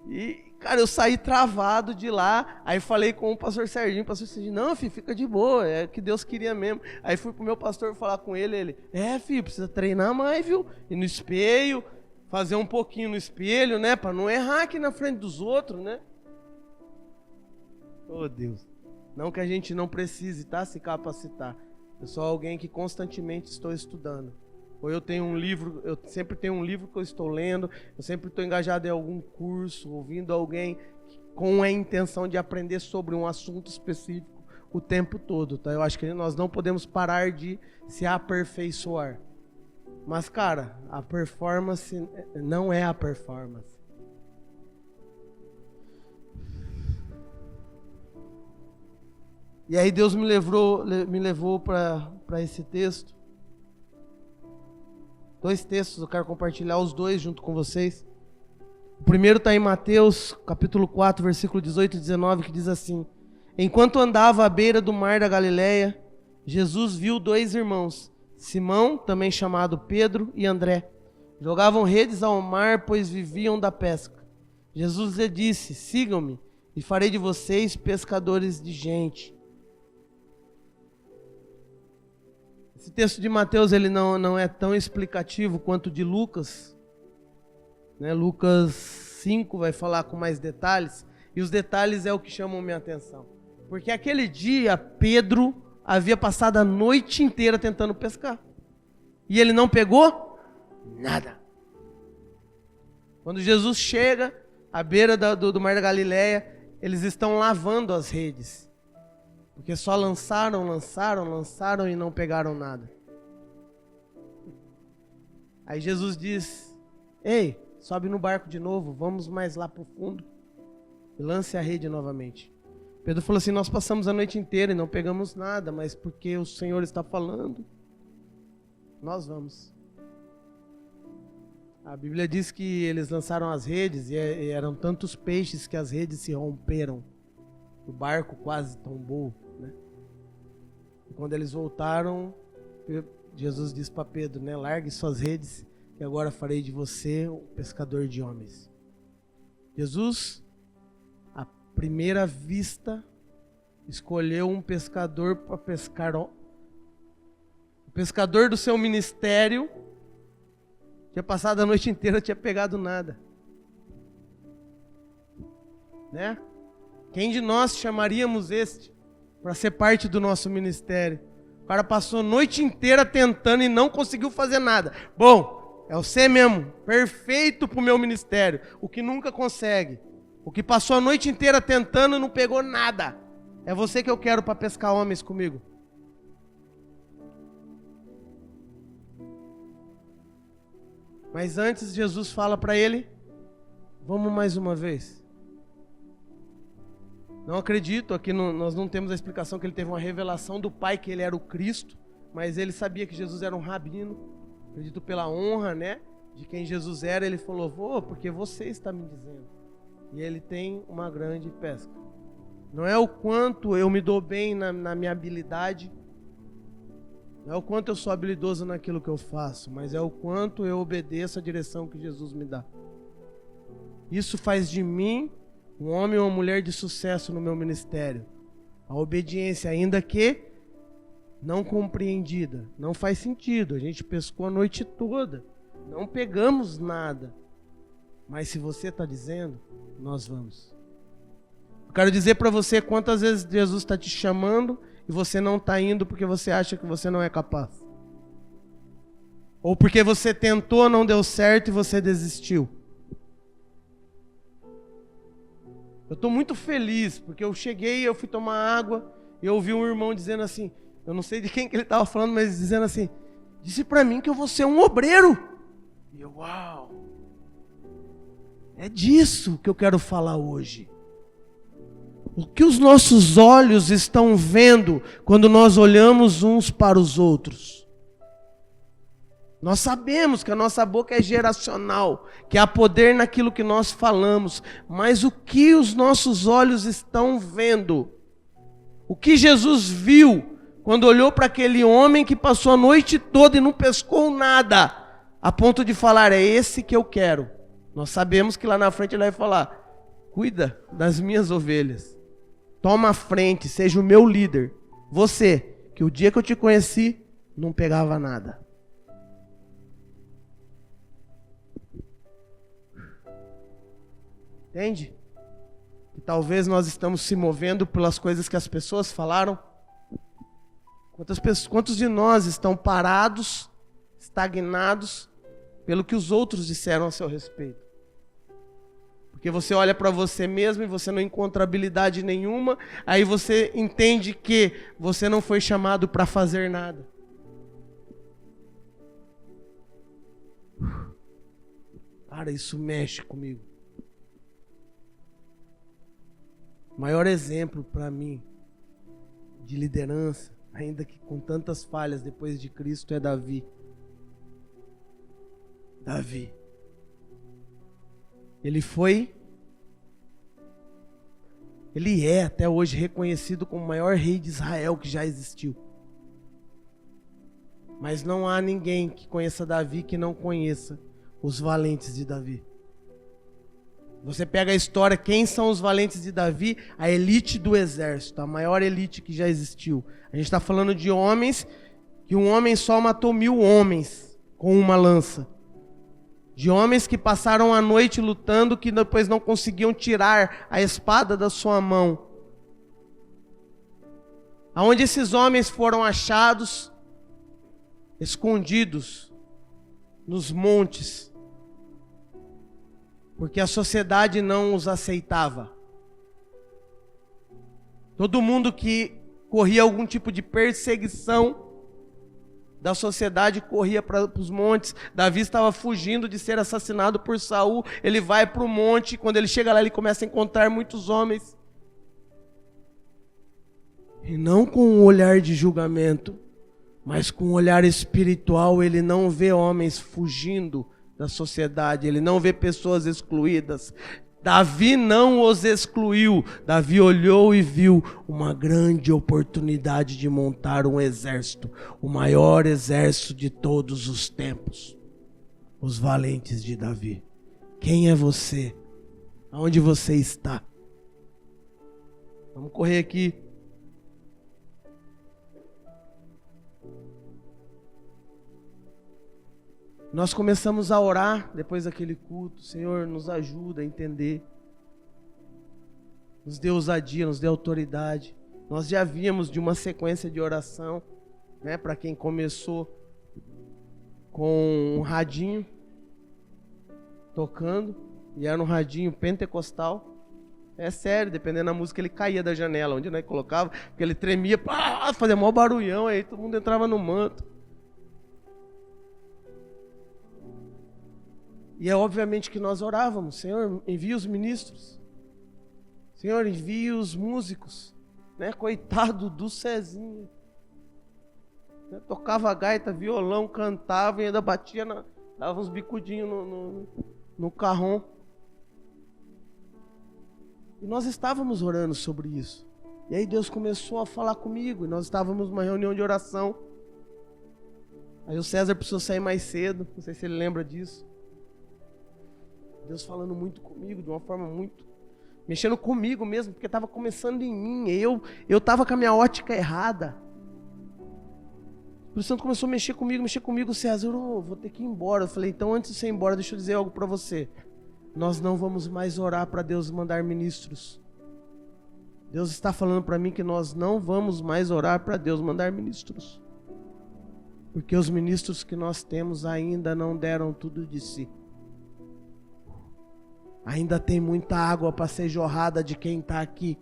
E, cara, eu saí travado de lá. Aí falei com o pastor Serginho, não, filho, fica de boa, é o que Deus queria mesmo. Aí fui pro meu pastor falar com ele, filho, precisa treinar mais, viu? Ir no espelho, fazer um pouquinho no espelho, né? Para não errar aqui na frente dos outros, né? Oh, Deus. Não que a gente não precise, tá, se capacitar. Eu sou alguém que constantemente estou estudando. Ou eu tenho um livro, eu sempre tenho um livro que eu estou lendo, eu sempre estou engajado em algum curso, ouvindo alguém com a intenção de aprender sobre um assunto específico o tempo todo, tá? Eu acho que nós não podemos parar de se aperfeiçoar. Mas, cara, a performance não é a performance. E aí Deus me levou para esse texto. 2 textos, eu quero compartilhar os 2 junto com vocês. O primeiro está em Mateus, capítulo 4, versículo 18 e 19, que diz assim: Enquanto andava à beira do mar da Galileia, Jesus viu dois irmãos, Simão, também chamado Pedro, e André. Jogavam redes ao mar, pois viviam da pesca. Jesus lhe disse: Sigam-me, e farei de vocês pescadores de gente. Esse texto de Mateus ele não é tão explicativo quanto de Lucas. Lucas 5 vai falar com mais detalhes, e os detalhes é o que chamam minha atenção. Porque aquele dia Pedro havia passado a noite inteira tentando pescar. E ele não pegou nada. Quando Jesus chega à beira do mar da Galileia, eles estão lavando as redes. Porque só lançaram e não pegaram nada. Aí Jesus diz: Ei, sobe no barco de novo, vamos mais lá para o fundo e lance a rede novamente. Pedro falou assim: nós passamos a noite inteira e não pegamos nada, mas porque o Senhor está falando, nós vamos. A Bíblia diz que eles lançaram as redes e eram tantos peixes que as redes se romperam. O barco quase tombou, né? E quando eles voltaram, Jesus disse para Pedro, largue suas redes, que agora farei de você um pescador de homens. Jesus, à primeira vista, escolheu um pescador para pescar. O pescador do seu ministério tinha passado a noite inteira, não tinha pegado nada. Quem de nós chamaríamos este para ser parte do nosso ministério? O cara passou a noite inteira tentando e não conseguiu fazer nada. Bom, é você mesmo, perfeito para o meu ministério. O que nunca consegue. O que passou a noite inteira tentando e não pegou nada. É você que eu quero para pescar homens comigo. Mas antes Jesus fala para ele: vamos mais uma vez. Não acredito, aqui nós não temos a explicação que ele teve uma revelação do Pai que ele era o Cristo, mas ele sabia que Jesus era um rabino. Acredito pela honra, de quem Jesus era, ele falou: vou, porque você está me dizendo. E ele tem uma grande pesca. Não é o quanto eu me dou bem na minha habilidade, não é o quanto eu sou habilidoso naquilo que eu faço, mas é o quanto eu obedeço a direção que Jesus me dá. Isso faz de mim um homem ou uma mulher de sucesso no meu ministério. A obediência, ainda que não compreendida, não faz sentido. A gente pescou a noite toda, não pegamos nada. Mas se você está dizendo, nós vamos. Eu quero dizer para você quantas vezes Jesus está te chamando e você não está indo porque você acha que você não é capaz. Ou porque você tentou, não deu certo e você desistiu. Eu estou muito feliz, porque eu cheguei, eu fui tomar água, e eu ouvi um irmão dizendo assim, eu não sei de quem que ele estava falando, mas dizendo assim, disse para mim que eu vou ser um obreiro. E eu, uau, é disso que eu quero falar hoje. O que os nossos olhos estão vendo quando nós olhamos uns para os outros? Nós sabemos que a nossa boca é geracional, que há poder naquilo que nós falamos, mas o que os nossos olhos estão vendo? O que Jesus viu quando olhou para aquele homem que passou a noite toda e não pescou nada, a ponto de falar, é esse que eu quero. Nós sabemos que lá na frente ele vai falar, cuida das minhas ovelhas, toma a frente, seja o meu líder. Você, que o dia que eu te conheci, não pegava nada. Entende? Que talvez nós estamos se movendo pelas coisas que as pessoas falaram. Quantos de nós estão parados, estagnados, pelo que os outros disseram a seu respeito? Porque você olha para você mesmo e você não encontra habilidade nenhuma, aí você entende que você não foi chamado para fazer nada. Cara, isso mexe comigo. O maior exemplo para mim de liderança, ainda que com tantas falhas depois de Cristo, é Davi. Davi. Ele é até hoje reconhecido como o maior rei de Israel que já existiu. Mas não há ninguém que conheça Davi que não conheça os valentes de Davi. Você pega a história, quem são os valentes de Davi? A elite do exército, a maior elite que já existiu. A gente está falando de homens, que um homem só matou 1000 homens com uma lança. De homens que passaram a noite lutando, que depois não conseguiam tirar a espada da sua mão. Aonde esses homens foram achados, escondidos nos montes, porque a sociedade não os aceitava. Todo mundo que corria algum tipo de perseguição da sociedade corria para os montes. Davi estava fugindo de ser assassinado por Saul. Ele vai para o monte. Quando ele chega lá, ele começa a encontrar muitos homens. E não com um olhar de julgamento, mas com um olhar espiritual. Ele não vê homens fugindo da sociedade. Ele não vê pessoas excluídas. Davi não os excluiu. Davi olhou e viu uma grande oportunidade de montar um exército, o maior exército de todos os tempos. Os valentes de Davi. Quem é você? Aonde você está? Vamos correr aqui. Nós começamos a orar depois daquele culto. Senhor, nos ajuda a entender. Nos dê ousadia, nos dê autoridade. Nós já víamos de uma sequência de oração, né, para quem começou com um radinho tocando, e era um radinho pentecostal. É sério, dependendo da música, ele caía da janela, onde nós colocava, porque ele tremia, fazia maior barulhão, aí todo mundo entrava no manto. E é obviamente que nós orávamos: Senhor, envia os ministros. Senhor, envia os músicos. Né? Coitado do Cezinho. Né? Tocava gaita, violão, cantava e ainda batia, dava uns bicudinhos no carrom. E nós estávamos orando sobre isso. E aí Deus começou a falar comigo. E nós estávamos numa reunião de oração. Aí o César precisou sair mais cedo. Não sei se ele lembra disso. Deus falando muito comigo, de uma forma muito... mexendo comigo mesmo, porque estava começando em mim. Eu estava com a minha ótica errada. O Espírito Santo começou a mexer comigo, César, eu vou ter que ir embora. Eu falei, então antes de você ir embora, deixa eu dizer algo para você. Nós não vamos mais orar para Deus mandar ministros. Deus está falando para mim que nós não vamos mais orar para Deus mandar ministros. Porque os ministros que nós temos ainda não deram tudo de si. Ainda tem muita água para ser jorrada de quem está aqui.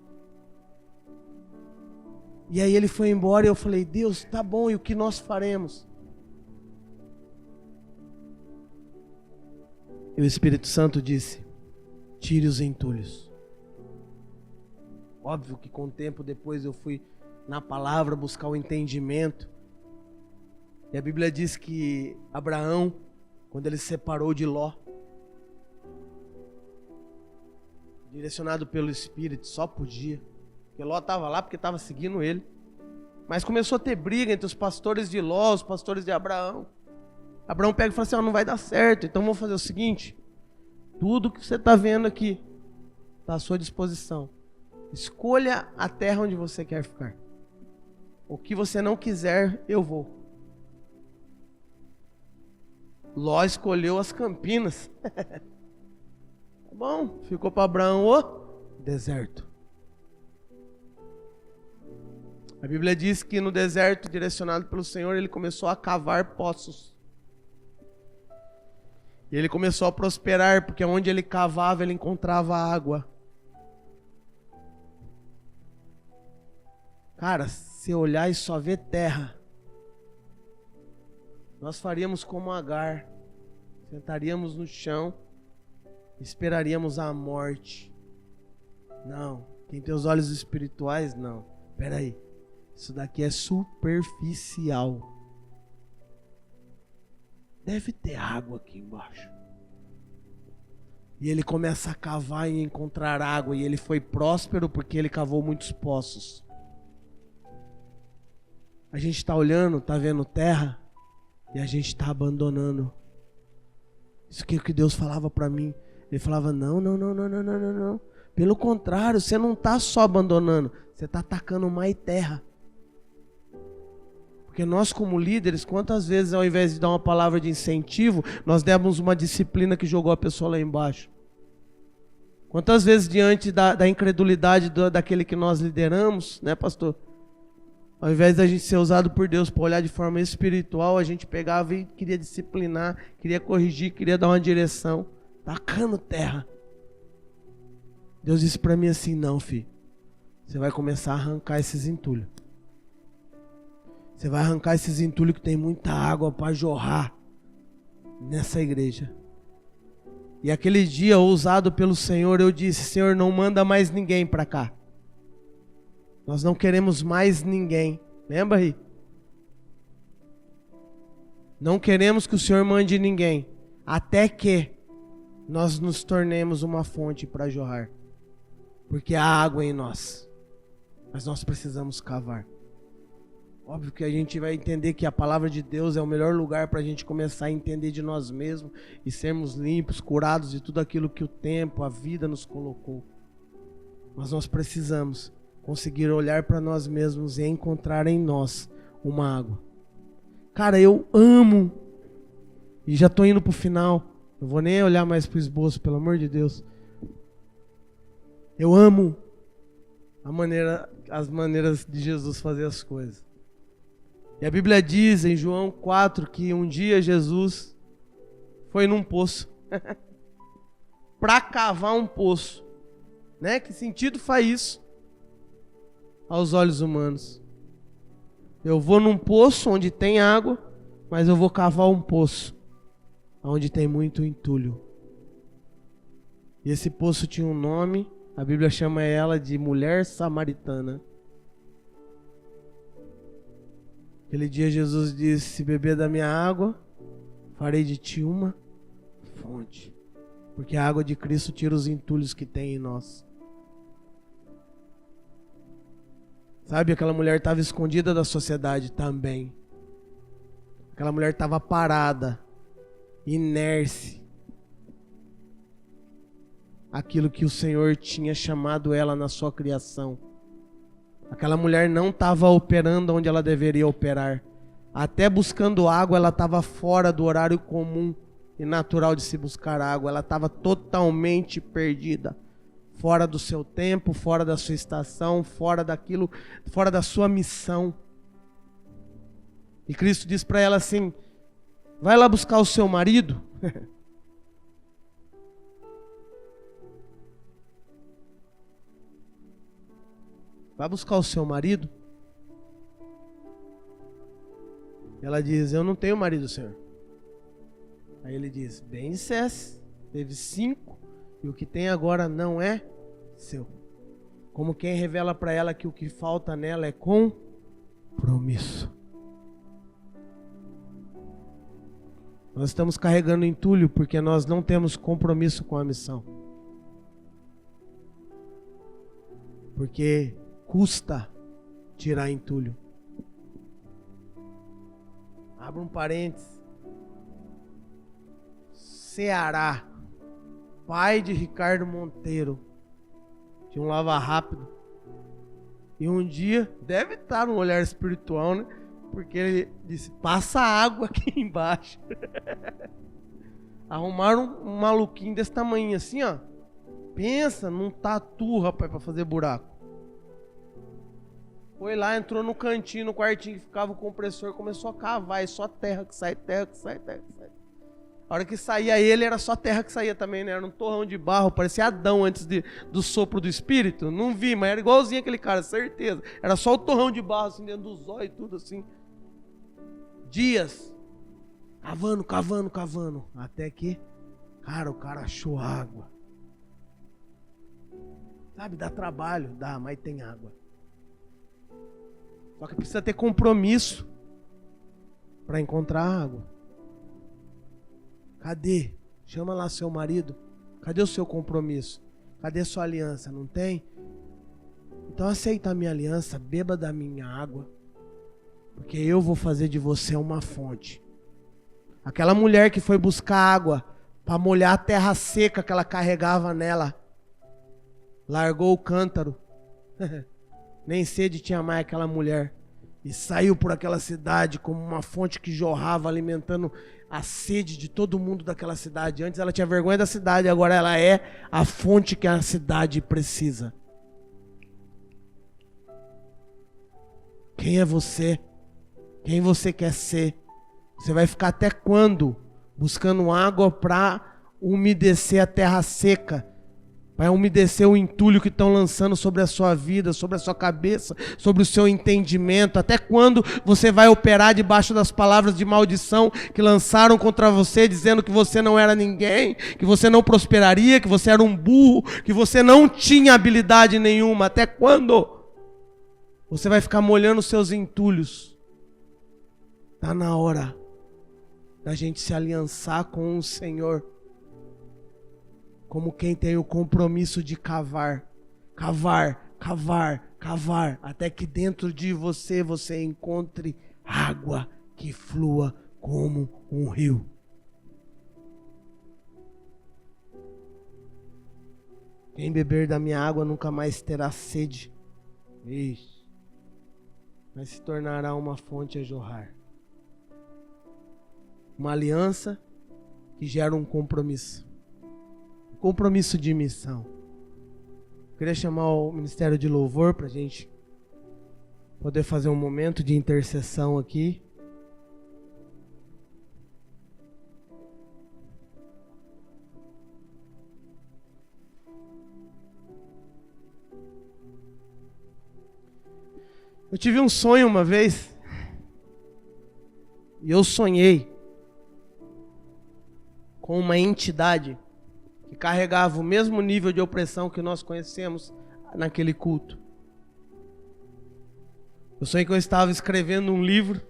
E aí ele foi embora e eu falei, Deus, tá bom, e o que nós faremos? E o Espírito Santo disse, tire os entulhos. Óbvio que com o tempo depois eu fui na palavra buscar o entendimento. E a Bíblia diz que Abraão, quando ele se separou de Ló, direcionado pelo Espírito, só podia. Porque Ló estava lá porque estava seguindo ele. Mas começou a ter briga entre os pastores de Ló, os pastores de Abraão. Abraão pega e fala assim, não vai dar certo, então vamos fazer o seguinte. Tudo que você está vendo aqui está à sua disposição. Escolha a terra onde você quer ficar. O que você não quiser, eu vou. Ló escolheu as Campinas. Bom, ficou para Abraão o deserto. A Bíblia diz que no deserto, direcionado pelo Senhor, ele começou a cavar poços. E ele começou a prosperar, porque onde ele cavava, ele encontrava água. Cara, se olhar e só ver terra, nós faríamos como Agar. Sentaríamos no chão, esperaríamos a morte. Não, quem tem os olhos espirituais, não. Espera aí, isso daqui é superficial. Deve ter água aqui embaixo. E ele começa a cavar e encontrar água. E ele foi próspero porque ele cavou muitos poços. A gente está olhando, está vendo terra, e a gente está abandonando. Isso que é o que Deus falava para mim. Ele falava, não. Pelo contrário, você não está só abandonando, você está atacando mais terra. Porque nós como líderes, quantas vezes ao invés de dar uma palavra de incentivo, nós demos uma disciplina que jogou a pessoa lá embaixo? Quantas vezes diante da incredulidade daquele que nós lideramos, né, pastor? Ao invés da gente ser usado por Deus para olhar de forma espiritual, a gente pegava e queria disciplinar, queria corrigir, queria dar uma direção, tacando terra. Deus disse para mim assim, não, filho, você vai começar a arrancar esses entulhos. Você vai arrancar esses entulhos que tem muita água para jorrar nessa igreja. E aquele dia, ousado pelo Senhor, eu disse, Senhor, não manda mais ninguém para cá. Nós não queremos mais ninguém. Lembra, Ri? Não queremos que o Senhor mande ninguém. Até que nós nos tornemos uma fonte para jorrar. Porque há água em nós. Mas nós precisamos cavar. Óbvio que a gente vai entender que a palavra de Deus é o melhor lugar para a gente começar a entender de nós mesmos e sermos limpos, curados de tudo aquilo que o tempo, a vida nos colocou. Mas nós precisamos conseguir olhar para nós mesmos e encontrar em nós uma água. Cara, eu amo, e já estou indo para o final, não vou nem olhar mais para o esboço, pelo amor de Deus. Eu amo as maneiras de Jesus fazer as coisas. E a Bíblia diz em João 4 que um dia Jesus foi num poço para cavar um poço, né? Que sentido faz isso aos olhos humanos? Eu vou num poço onde tem água, mas eu vou cavar um poço onde tem muito entulho. E esse poço tinha um nome, a Bíblia chama ela de mulher samaritana. Aquele dia Jesus disse, se beber da minha água, farei de ti uma fonte. Porque a água de Cristo tira os entulhos que tem em nós. Sabe, aquela mulher estava escondida da sociedade também. Aquela mulher estava parada, inércia. Aquilo que o Senhor tinha chamado ela na sua criação. Aquela mulher não estava operando onde ela deveria operar. Até buscando água, ela estava fora do horário comum e natural de se buscar água. Ela estava totalmente perdida. Fora do seu tempo, fora da sua estação, fora daquilo, fora da sua missão. E Cristo diz para ela assim, vai lá buscar o seu marido. Vai buscar o seu marido. Ela diz, eu não tenho marido, Senhor. Aí ele diz, bem dissesse, teve 5 e o que tem agora não é seu. Como quem revela para ela que o que falta nela é compromisso. Nós estamos carregando entulho porque nós não temos compromisso com a missão. Porque custa tirar entulho. Abra um parênteses. Ceará, pai de Ricardo Monteiro, tinha um lava rápido. E um dia, deve estar no olhar espiritual, né? Porque ele disse, passa água aqui embaixo. Arrumaram um maluquinho desse tamanho assim, ó. Pensa num tatu, rapaz, pra fazer buraco. Foi lá, entrou no cantinho, no quartinho que ficava o compressor, começou a cavar, e só terra que sai, terra que sai, terra que sai. A hora que saía ele, era só terra que saía também, né? Era um torrão de barro, parecia Adão antes do sopro do Espírito. Não vi, mas era igualzinho aquele cara, certeza. Era só o torrão de barro, assim, dentro dos olhos e tudo assim. Dias. Cavando. Até que, cara, o cara achou água. Sabe, dá trabalho, dá, mas tem água. Só que precisa ter compromisso para encontrar água. Cadê? Chama lá seu marido. Cadê o seu compromisso? Cadê a sua aliança? Não tem? Então aceita a minha aliança, beba da minha água, porque eu vou fazer de você uma fonte. Aquela mulher que foi buscar água para molhar a terra seca que ela carregava nela, largou o cântaro, nem sede tinha mais aquela mulher, e saiu por aquela cidade como uma fonte que jorrava, alimentando a sede de todo mundo daquela cidade. Antes ela tinha vergonha da cidade, agora ela é a fonte que a cidade precisa. Quem é você? Quem você quer ser? Você vai ficar até quando buscando água para umedecer a terra seca? Vai umedecer o entulho que estão lançando sobre a sua vida, sobre a sua cabeça, sobre o seu entendimento. Até quando você vai operar debaixo das palavras de maldição que lançaram contra você, dizendo que você não era ninguém, que você não prosperaria, que você era um burro, que você não tinha habilidade nenhuma? Até quando você vai ficar molhando os seus entulhos? Está na hora da gente se aliançar com o Senhor, como quem tem o compromisso de cavar, até que dentro de você encontre água que flua como um rio. Quem beber da minha água nunca mais terá sede, mas se tornará uma fonte a jorrar. Uma aliança que gera um compromisso. Compromisso de missão. Eu queria chamar o Ministério de Louvor para a gente poder fazer um momento de intercessão aqui. Eu tive um sonho uma vez, e eu sonhei com uma entidade que carregava o mesmo nível de opressão que nós conhecemos naquele culto. Eu sonhei que eu estava escrevendo um livro.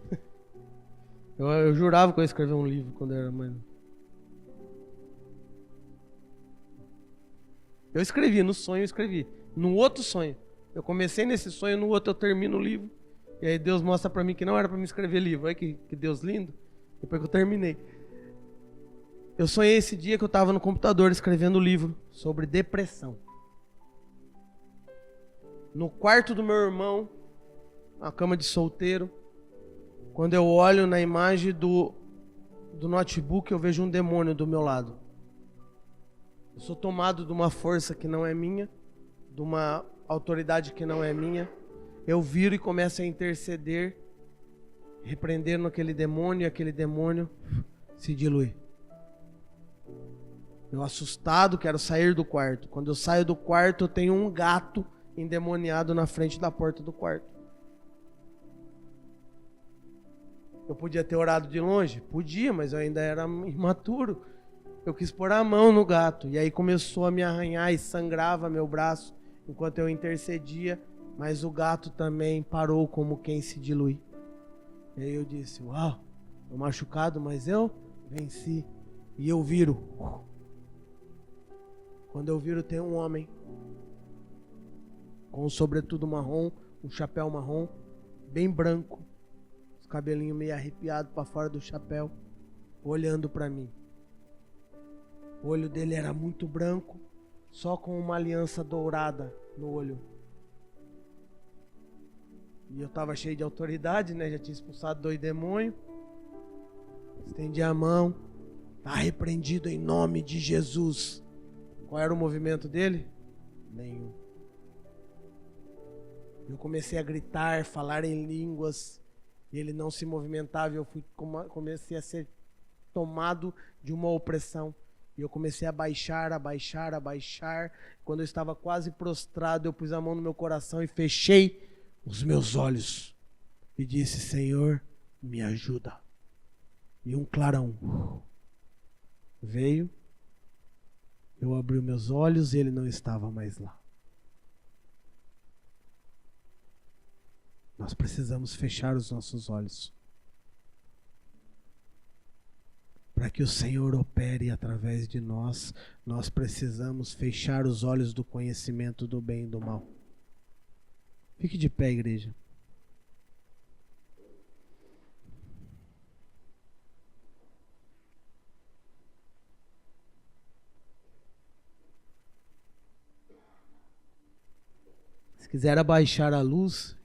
Eu jurava que eu ia escrever um livro quando eu era mais. Eu escrevi, no sonho eu escrevi. No outro sonho, eu comecei nesse sonho, no outro eu termino o livro. E aí Deus mostra pra mim que não era pra me escrever livro. Olha que Deus lindo. Depois que eu terminei. Eu sonhei esse dia que eu estava no computador escrevendo um livro sobre depressão. No quarto do meu irmão, na cama de solteiro, quando eu olho na imagem do notebook, eu vejo um demônio do meu lado. Eu sou tomado de uma força que não é minha, de uma autoridade que não é minha. Eu viro e começo a interceder, repreendendo aquele demônio, e aquele demônio se dilui. Eu assustado, quero sair do quarto. Quando eu saio do quarto, eu tenho um gato endemoniado na frente da porta do quarto. Eu podia ter orado de longe? Podia, mas eu ainda era imaturo. Eu quis pôr a mão no gato. E aí começou a me arranhar e sangrava meu braço enquanto eu intercedia. Mas o gato também parou como quem se dilui. E aí eu disse, uau, tô machucado, mas eu venci. E eu viro. Quando eu viro, tem um homem com um sobretudo marrom, um chapéu marrom, bem branco, os cabelinhos meio arrepiados para fora do chapéu, olhando para mim. O olho dele era muito branco, só com uma aliança dourada no olho. E eu estava cheio de autoridade, né? Já tinha expulsado 2 demônios. Estendi a mão. Está repreendido em nome de Jesus. Qual era o movimento dele? Nenhum. Eu comecei a gritar, falar em línguas. E ele não se movimentava. Eu comecei a ser tomado de uma opressão. E eu comecei a baixar. Quando eu estava quase prostrado, eu pus a mão no meu coração e fechei os meus olhos. E disse, Senhor, me ajuda. E um clarão veio. Eu abri meus olhos e ele não estava mais lá. Nós precisamos fechar os nossos olhos para que o Senhor opere através de nós, nós precisamos fechar os olhos do conhecimento do bem e do mal. Fique de pé, igreja. Se quiser abaixar a luz,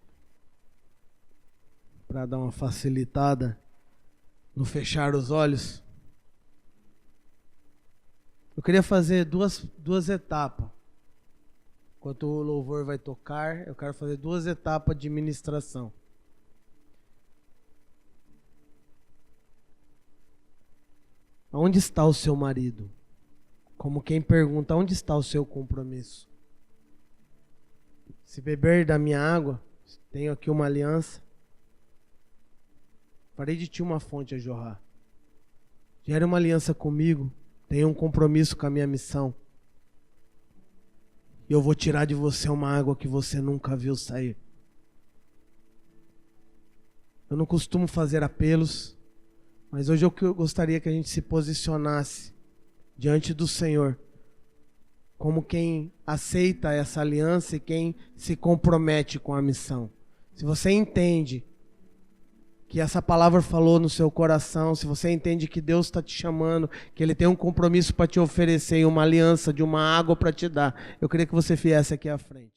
para dar uma facilitada no fechar os olhos, eu queria fazer duas etapas. Enquanto o louvor vai tocar, eu quero fazer 2 etapas de ministração. Onde está o seu marido? Como quem pergunta, onde está o seu compromisso? Se beber da minha água, tenho aqui uma aliança. Farei de ti uma fonte a jorrar. Gere uma aliança comigo. Tenha um compromisso com a minha missão. E eu vou tirar de você uma água que você nunca viu sair. Eu não costumo fazer apelos, mas hoje eu gostaria que a gente se posicionasse diante do Senhor como quem aceita essa aliança e quem se compromete com a missão. Se você entende que essa palavra falou no seu coração, se você entende que Deus está te chamando, que Ele tem um compromisso para te oferecer e uma aliança de uma água para te dar, eu queria que você viesse aqui à frente.